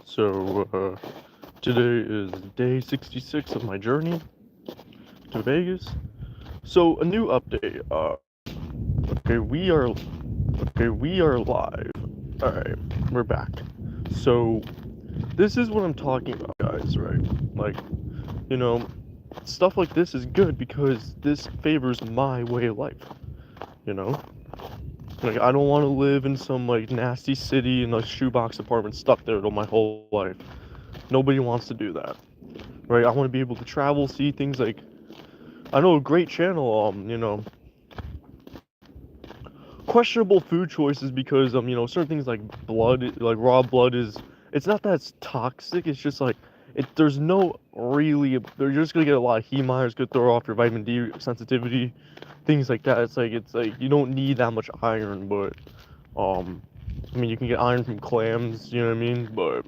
Today is day 66 of my journey to Vegas. So, a new update. Okay, we are live. Alright, we're back. So, this is what I'm talking about, guys, right? Like, you know, stuff like this is good because this favors my way of life, you know? Like, I don't want to live in some, like, nasty city in a shoebox apartment stuck there my whole life. Nobody wants to do that. Right? I want to be able to travel, see things like I know a great channel, questionable food choices because certain things like blood, like raw blood it's not that it's toxic, it's just like there's no really you're just gonna get a lot of heme it's gonna throw off your vitamin D sensitivity, things like that. It's like you don't need that much iron, but um I mean you can get iron from clams, you know what I mean? But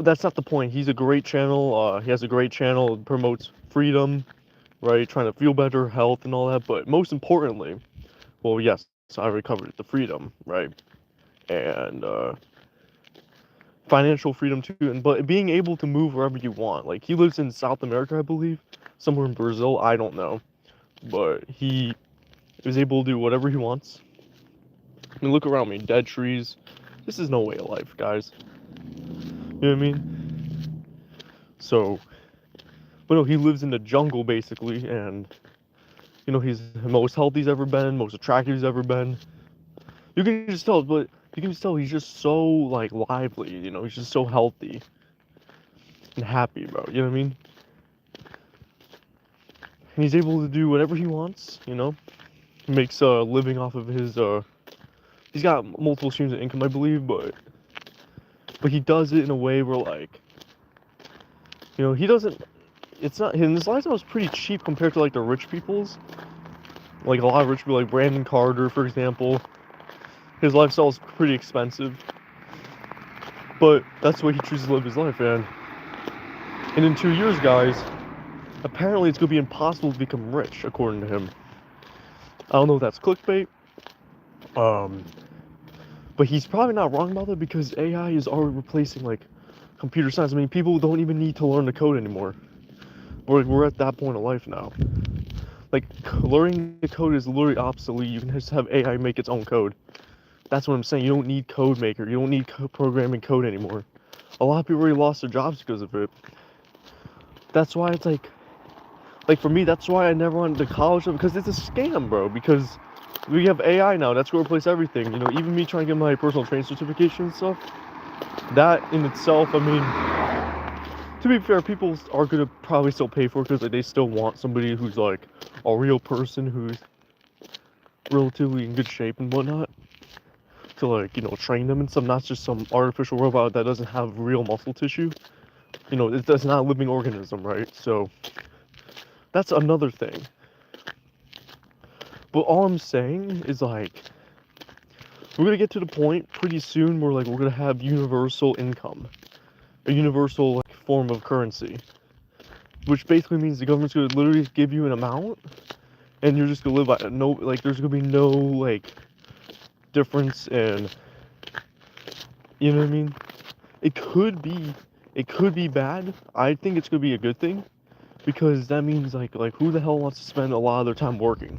that's not the point. He's a great channel, he has a great channel, it promotes freedom, right? Trying to feel better, health, and all that. But most importantly, well, yes, I already covered it, the freedom, right? And financial freedom too. And but being able to move wherever you want. Like he lives in South America, I believe, somewhere in Brazil. I don't know, but he is able to do whatever he wants. I mean, look around me, dead trees. This is no way of life, guys. You know what I mean? So, but no, he lives in the jungle basically, and he's the most healthy he's ever been, most attractive he's ever been. You can just tell, but you can just tell he's just so like lively. He's just so healthy and happy, bro. You know what I mean? And he's able to do whatever he wants. He makes a living off of his. He's got multiple streams of income, I believe, but he does it in a way where like, he doesn't. It's not. And his lifestyle is pretty cheap compared to like the rich people's. Like a lot of rich people, like Brandon Carter, for example. His lifestyle is pretty expensive, but that's the way he chooses to live his life, and in 2 years, guys, apparently it's gonna be impossible to become rich, according to him. I don't know if that's clickbait, um, but he's probably not wrong about that because AI is already replacing like computer science. I mean, people don't even need to learn to code anymore. We're at that point of life now. Like learning to code is literally obsolete. You can just have AI make its own code. That's what I'm saying. You don't need code maker. You don't need programming code anymore. A lot of people already lost their jobs because of it. That's why it's like for me, that's why I never went to college because it's a scam, bro. Because we have AI now. That's gonna replace everything. Even me trying to get my personal training certification and stuff. That in itself, I mean, to be fair, people are gonna probably still pay for it because like, they still want somebody who's like a real person who's relatively in good shape and whatnot to like train them and stuff. Not just some artificial robot that doesn't have real muscle tissue. It's not a living organism, right? So that's another thing. But all I'm saying is like we're gonna get to the point pretty soon where like we're gonna have universal income, a universal like form of currency, which basically means the government's gonna literally give you an amount, and you're just gonna live by no like there's gonna be no like difference in you know what I mean. It could be it could be bad. I think it's gonna be a good thing because that means like who the hell wants to spend a lot of their time working?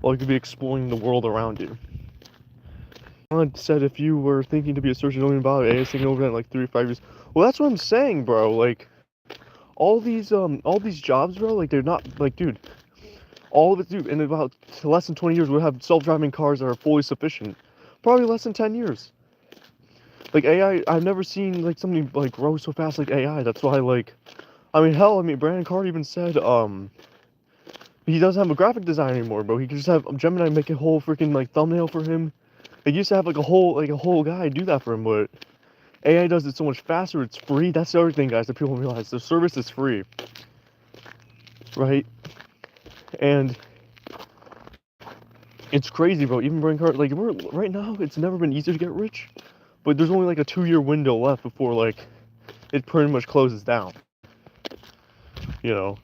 Well, you could be exploring the world around you. Said if you were thinking to be a surgeon, don't even bother. AI is taking over that in like 3 or 5 years. Well, that's what I'm saying, bro. Like all these jobs, bro. Like they're not like, dude. All of it, dude. In about less than 20 years, we'll have self-driving cars that are fully sufficient. Probably less than 10 years. Like AI, I've never seen like something like grow so fast like AI. That's why like, I mean, hell, I mean, Brandon Carter even said he doesn't have a graphic designer anymore, bro. He can just have Gemini make a whole freaking like thumbnail for him. They used to have like a whole guy do that for him, but AI does it so much faster. It's free. That's the other thing, guys, that people don't realize. The service is free, right? And it's crazy, bro. Even Brandon Carter, like we're right now, it's never been easier to get rich, but there's only like a 2 year window left before like it pretty much closes down. You know.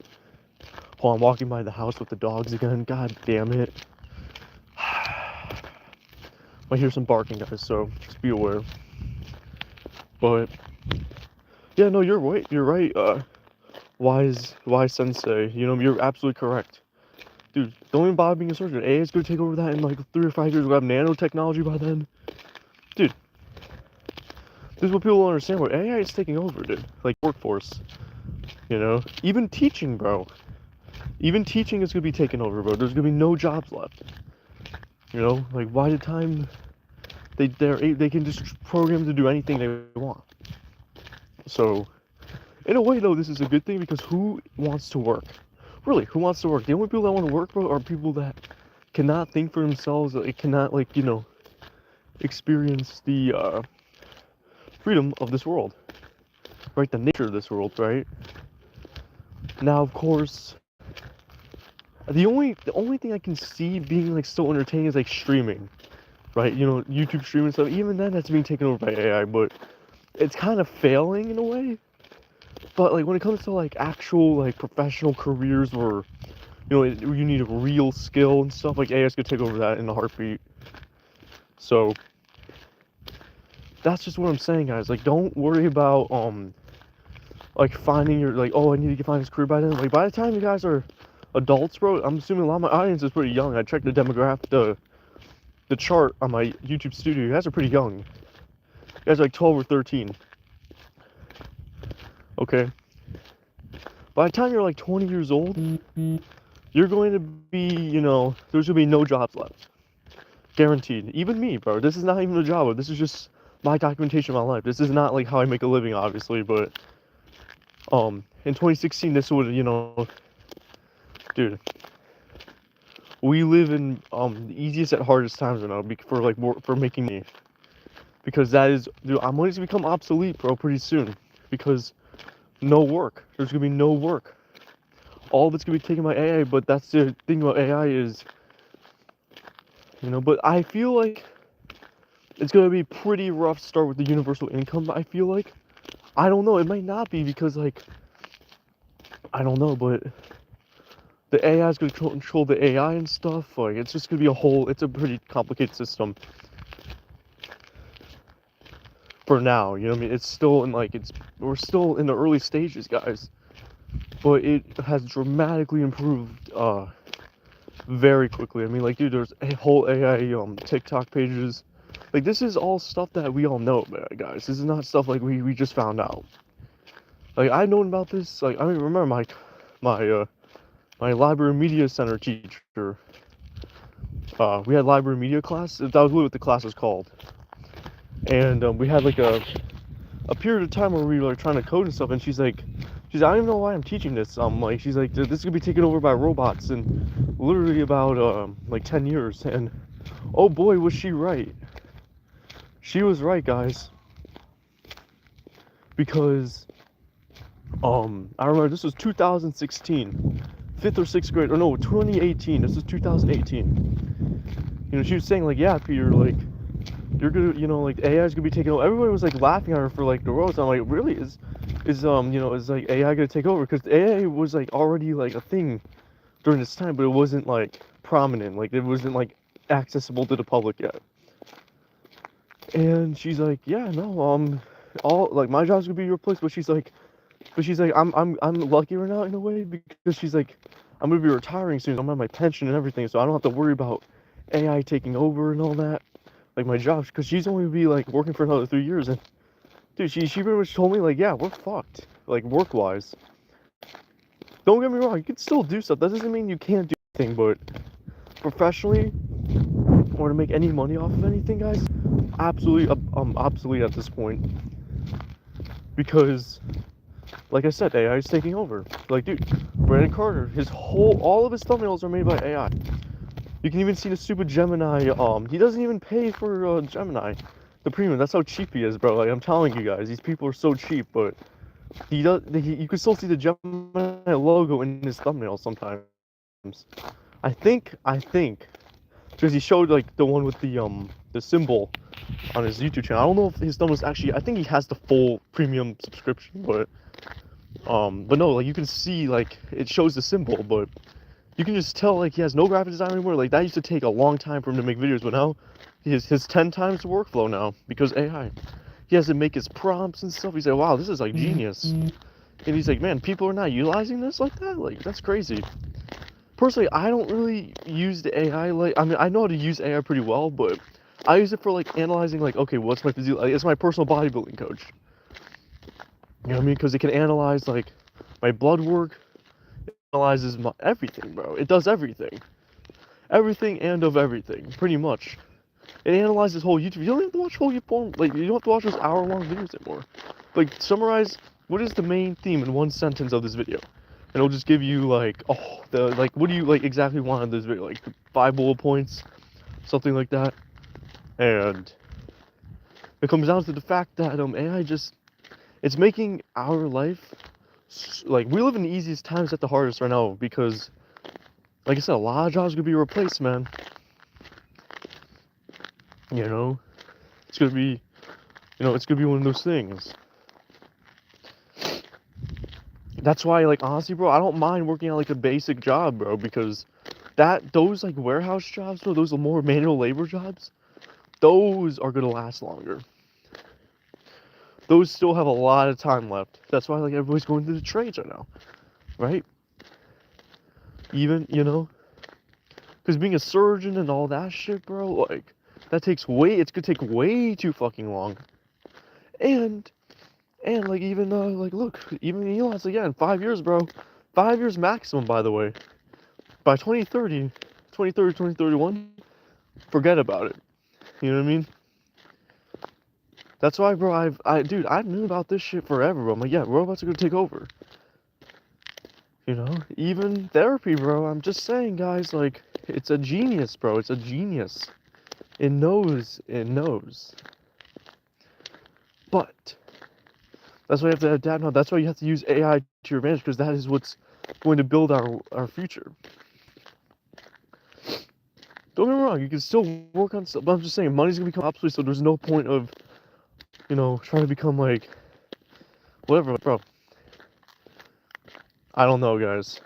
While I'm walking by the house with the dogs again. God damn it. I hear some barking, guys, so just be aware. But Yeah, no, you're right. You're right. Wise sensei. You know, you're absolutely correct. Dude, don't even bother being a surgeon. AI is gonna take over that in like 3 or 5 years. We'll have nanotechnology by then. Dude, this is what people don't understand. Where AI is taking over, dude. Like workforce. You know, even teaching, bro. Even teaching is gonna be taken over, bro. There's gonna be no jobs left. You know, like by the time they can just program to do anything they want. So, in a way, though, this is a good thing because who wants to work? Really, who wants to work? The only people that want to work, bro, are people that cannot think for themselves. That cannot, like, you know, experience the freedom of this world, right? The nature of this world, right? Now, of course, the only thing I can see being like still entertaining is like streaming, right? You know, YouTube streaming stuff. Even then, that's being taken over by AI, but it's kind of failing in a way. But like when it comes to like actual like professional careers where you know you need a real skill and stuff, like AI's gonna take over that in a heartbeat. So that's just what I'm saying, guys. Like don't worry about like finding your like, oh, I need to find this career by then. Like by the time you guys are adults, bro, I'm assuming a lot of my audience is pretty young. I checked the demographic, the chart on my YouTube studio. You guys are pretty young. You guys are like 12 or 13. Okay. By the time you're like 20 years old, you're going to be, you know, there's going to be no jobs left. Guaranteed. Even me, bro. This is not even a job. This is just my documentation of my life. This is not like how I make a living, obviously, but in 2016, this would, you know, dude, we live in the easiest and hardest times right now for like for making money, because that is, dude, I'm going to become obsolete, bro, pretty soon, because no work. There's gonna be no work. All of it's gonna be taken by AI. But that's the thing about AI is, you know. But I feel like it's gonna be pretty rough to start with the universal income. I feel like, I don't know. It might not be because like, I don't know, but the AI is gonna control the AI and stuff. Like it's just gonna be a whole. It's a pretty complicated system. For now, you know what I mean? It's still in like we're still in the early stages, guys. But it has dramatically improved very quickly. I mean, like, dude, there's a whole AI TikTok pages. Like, this is all stuff that we all know, guys. This is not stuff like we just found out. Like, I've known about this. Like, I mean, remember my library media center teacher. We had library media class. That was really what the class was called. And we had like a period of time where we were like, trying to code and stuff. And she's like, I don't even know why I'm teaching this. Like, she's like, this is gonna be taken over by robots in literally about like 10 years. And oh boy, was she right. She was right, guys. Because I remember this was 2016, 5th or 6th grade, or no, 2018. This is 2018. You know, she was saying like, yeah, Peter, like, you're gonna, you know, like AI is gonna be taking over. Everybody was like laughing at her for like the roles. I'm like, really? Is you know, is like AI gonna take over? Because AI was like already like a thing during this time, but it wasn't like prominent. Like it wasn't like accessible to the public yet. And she's like, yeah, no, all like my job's gonna be replaced. But she's like, I'm lucky right now in a way, because she's like, I'm gonna be retiring soon. I'm on my pension and everything, so I don't have to worry about AI taking over and all that. Like my job, because she's only gonna be like working for another 3 years. And dude, she pretty much told me like, yeah, we're fucked, like work wise. Don't get me wrong, you can still do stuff. That doesn't mean you can't do anything, but professionally or to make any money off of anything, guys, absolutely obsolete at this point. Because like I said, AI is taking over. Like, dude, Brandon Carter, all of his thumbnails are made by AI. You can even see the stupid Gemini. He doesn't even pay for Gemini, the premium. That's how cheap he is, bro. Like I'm telling you guys, these people are so cheap. But he does. You can still see the Gemini logo in his thumbnail sometimes. I think, because he showed like the one with the symbol on his YouTube channel. I don't know if his thumbnail's actually. I think he has the full premium subscription, but no, like you can see like it shows the symbol, but you can just tell like he has no graphic design anymore. Like that used to take a long time for him to make videos, but now he has 10 times the workflow now because AI. he has to make his prompts and stuff. He's like, wow, this is like genius. And he's like, man, people are not utilizing this like that? Like, that's crazy. Personally, I don't really use the AI like, I mean, I know how to use AI pretty well, but I use it for like analyzing like, okay, what's my physique? Like, it's my personal bodybuilding coach. You know what I mean? Because it can analyze like my blood work, it analyzes my everything, bro. It does everything. Everything and of everything, pretty much. It analyzes whole YouTube. You don't have to watch whole YouTube, like, you don't have to watch those hour-long videos anymore. Like, summarize, what is the main theme in one sentence of this video? And it'll just give you, like, oh, like, what do you, like, exactly want in this video? Like, 5 bullet points, something like that. And it comes down to the fact that, AI just, it's making our life, like, we live in the easiest times at the hardest right now, because, like I said, a lot of jobs are gonna be replaced, man. You know, it's gonna be, it's gonna be one of those things. That's why, like, honestly, bro, I don't mind working on like a basic job, bro, because those like warehouse jobs, bro, those more manual labor jobs, those are gonna last longer. Those still have a lot of time left. That's why, like, everybody's going to the trades right now, right? Even, because being a surgeon and all that shit, bro, like, it's gonna take way too fucking long. And like, even, like, look, even Elon's like, yeah, in 5 years, bro, 5 years maximum, by the way, by 2031, forget about it. You know what I mean? That's why, bro, dude, I knew about this shit forever, bro. I'm like, yeah, robots are gonna take over. Even therapy, bro, I'm just saying, guys, like, it's a genius, bro, it's a genius. It knows. But that's why you have to adapt now. That's why you have to use AI to your advantage, because that is what's going to build our future. Don't get me wrong, you can still work on stuff, but I'm just saying, money's gonna become obsolete, so there's no point of, trying to become like, whatever, bro. I don't know, guys.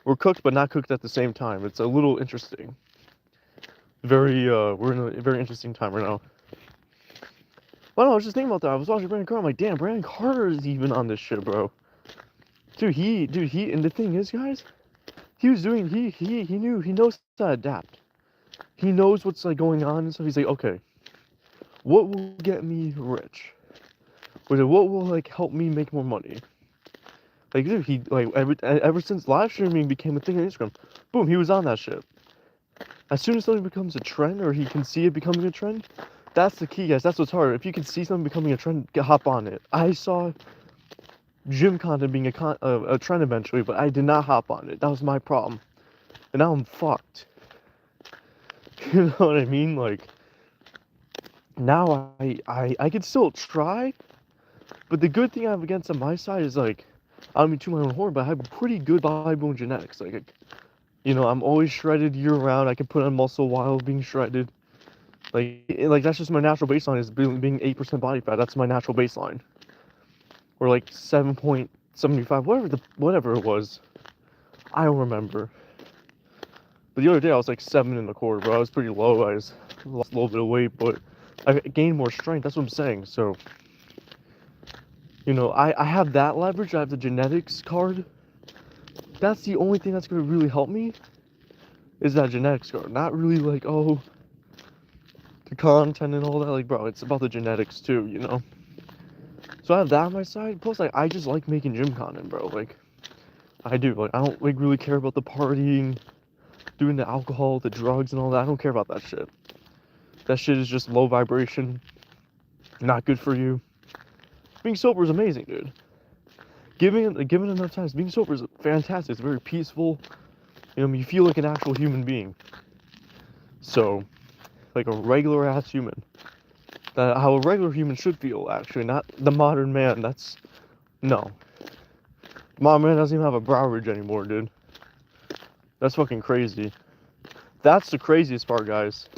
We're cooked, but not cooked at the same time. It's a little interesting. We're in a very interesting time right now. Well, no, I was just thinking about that. I was watching Brandon Carter. I'm like, damn, Brandon Carter is even on this shit, bro. Dude, and the thing is, guys, he knows how to adapt. He knows what's, like, going on and stuff. He's like, okay, what will get me rich? What will, like, help me make more money? Like, dude, he, like, ever since live streaming became a thing on Instagram, boom, he was on that shit. As soon as something becomes a trend, or he can see it becoming a trend, that's the key, guys. That's what's hard. If you can see something becoming a trend, hop on it. I saw gym content being a trend eventually, but I did not hop on it. That was my problem. And now I'm fucked. You know what I mean? Like, now I could still try, but the good thing I have against on my side is, like, I don't mean to my own horn, but I have pretty good bodybuilding genetics. Like, I'm always shredded year round. I can put on muscle while being shredded. Like that's just my natural baseline, is being 8% body fat. That's my natural baseline. Or like 7.75, whatever it was. I don't remember. But the other day I was like 7.25, bro. I was pretty low. I just lost a little bit of weight, but I gained more strength. That's what I'm saying. So, I have that leverage. I have the genetics card. That's the only thing that's gonna really help me, is that genetics card. Not really like, oh, the content and all that. Like, bro, it's about the genetics too, So I have that on my side. Plus, like, I just like making gym content, bro. Like, I do. Like, I don't, like, really care about the partying, doing the alcohol, the drugs and all that. I don't care about that shit. That shit is just low vibration, not good for you. Being sober is amazing, dude. Given enough time, being sober is fantastic. It's very peaceful. You feel like an actual human being. So, like a regular ass human. How a regular human should feel, actually, not the modern man. No. Modern man doesn't even have a brow ridge anymore, dude. That's fucking crazy. That's the craziest part, guys.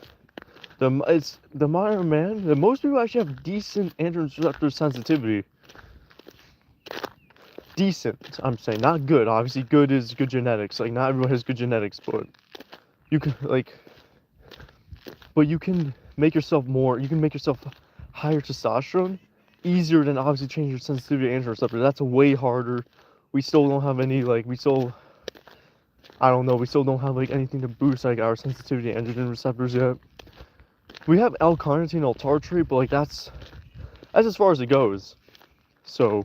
It's the modern man. Most people actually have decent androgen receptor sensitivity. Decent, I'm saying, not good. Obviously, good is good genetics. Like, not everyone has good genetics, but you can, like, but you can make yourself higher testosterone, easier than obviously changing your sensitivity to androgen receptor. That's way harder. We still don't have any, like, I don't know, we still don't have, like, anything to boost, like, our sensitivity to androgen receptors yet. We have L-carnitine, L-tartrate, but, like, that's as far as it goes. So,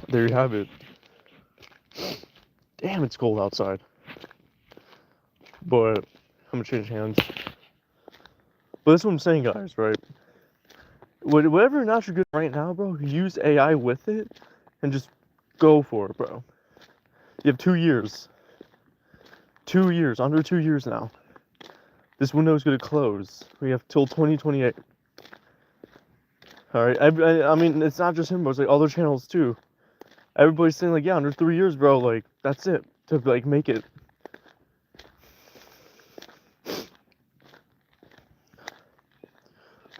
there you have it. Damn, it's cold outside. But, I'm gonna change hands. But that's what I'm saying, guys, right? Whatever not you're good right now, bro, use AI with it and just go for it, bro. You have 2 years. 2 years, under 2 years now. This window is gonna close. We have till 2028. All right, I mean, it's not just him, but it's like other channels too. Everybody's saying like, yeah, under 3 years, bro, like that's it to like make it.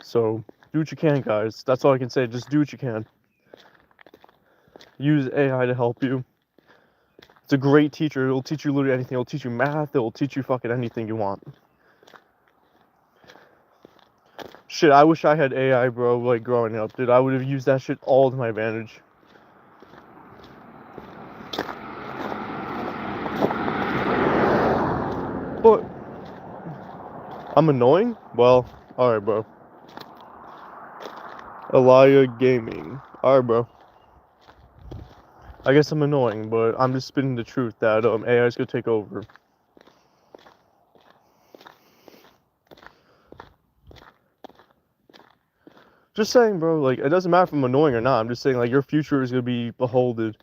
So do what you can, guys. That's all I can say. Just do what you can. Use AI to help you. It's a great teacher. It'll teach you literally anything. It'll teach you math. It'll teach you fucking anything you want. Shit, I wish I had AI, bro, like growing up, dude. I would have used that shit all to my advantage. But I'm annoying? Well, alright, bro. Elia Gaming. Alright, bro. I guess I'm annoying, but I'm just spitting the truth that AI is gonna take over. Just saying, bro, like, it doesn't matter if I'm annoying or not. I'm just saying, like, your future is gonna be beholden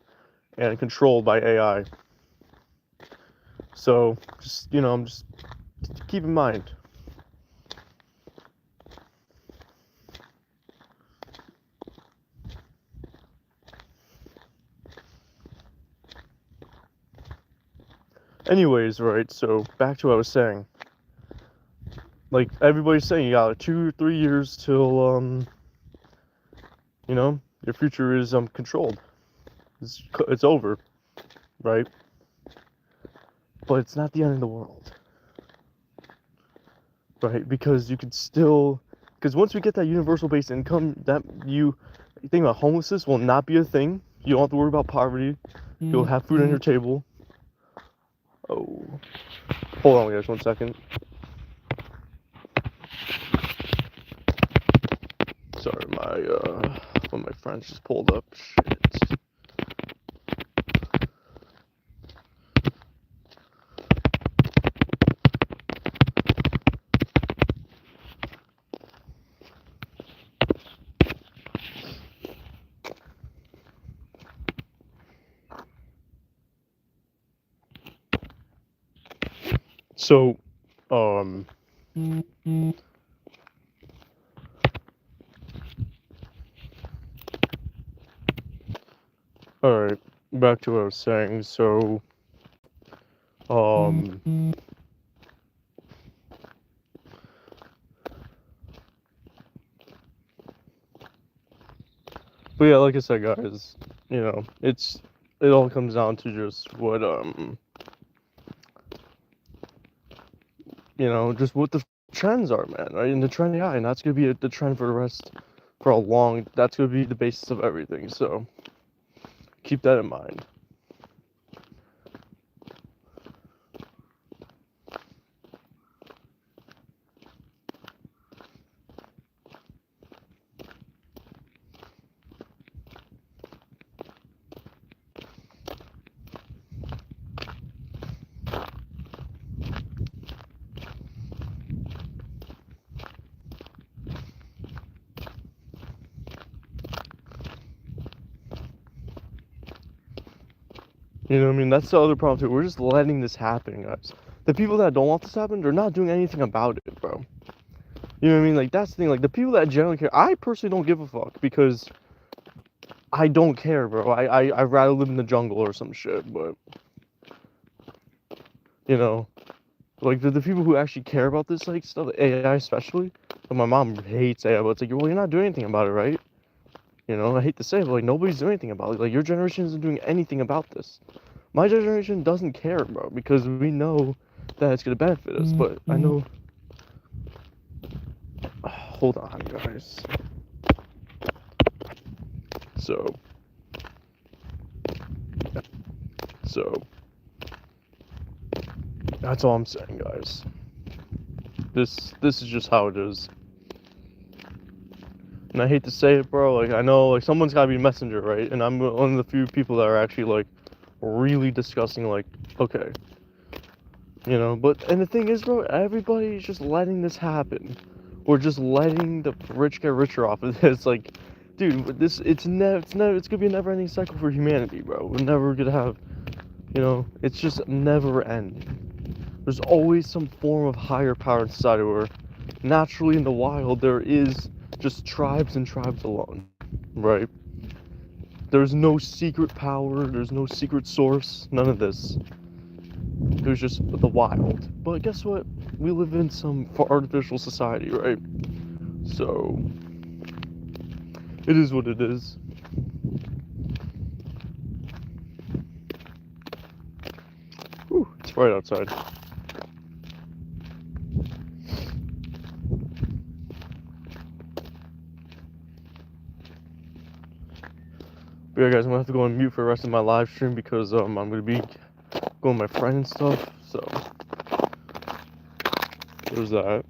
and controlled by AI. So, just, you know, just keep in mind. Anyways, right, so back to what I was saying. Like, everybody's saying you got 2 or 3 years till, you know, your future is controlled. It's over, right? But it's not the end of the world, right? Because you could still, because once we get that universal basic income, that you think about homelessness will not be a thing. You don't have to worry about poverty. You'll have food on your table. Oh, hold on, guys, 1 second. Sorry, one of my friends just pulled up. Shit. So, alright, back to what I was saying. So, but yeah, like I said, guys, you know, it all comes down to just what, you know, just what the trends are, man, right? And the trend, yeah, and that's gonna be the trend for the rest, for a long, that's gonna be the basis of everything, so keep that in mind. You know what I mean? That's the other problem too. We're just letting this happen, guys. The people that don't want this to happen, they're not doing anything about it, bro. You know what I mean? Like, that's the thing. Like, the people that generally care, I personally don't give a fuck because I don't care, bro. I'd rather live in the jungle or some shit, but, you know, like, the people who actually care about this, like, stuff, AI especially, but my mom hates AI, but it's like, well, you're not doing anything about it, right? You know, I hate to say it, but, like, nobody's doing anything about it. Like, your generation isn't doing anything about this. My generation doesn't care, bro, because we know that it's gonna benefit us, but I know... hold on, guys. So that's all I'm saying, guys. This is just how it is. And I hate to say it, bro. Like, I know, like, someone's gotta be a messenger, right? And I'm one of the few people that are actually, like, really discussing, like, okay, you know. But and the thing is, bro, everybody's just letting this happen. We're just letting the rich get richer off of this. Like, dude, it's gonna be a never-ending cycle for humanity, bro. We're never gonna have, you know, it's just never ending. There's always some form of higher power in society where naturally in the wild there is just tribes and tribes alone, right? There's no secret power, there's no secret source, none of this. It was just the wild. But guess what? We live in some artificial society, right? So it is what it is. Whew, it's bright outside. But yeah, guys, I'm gonna have to go on mute for the rest of my live stream because I'm gonna be going with my friend and stuff. So there's that.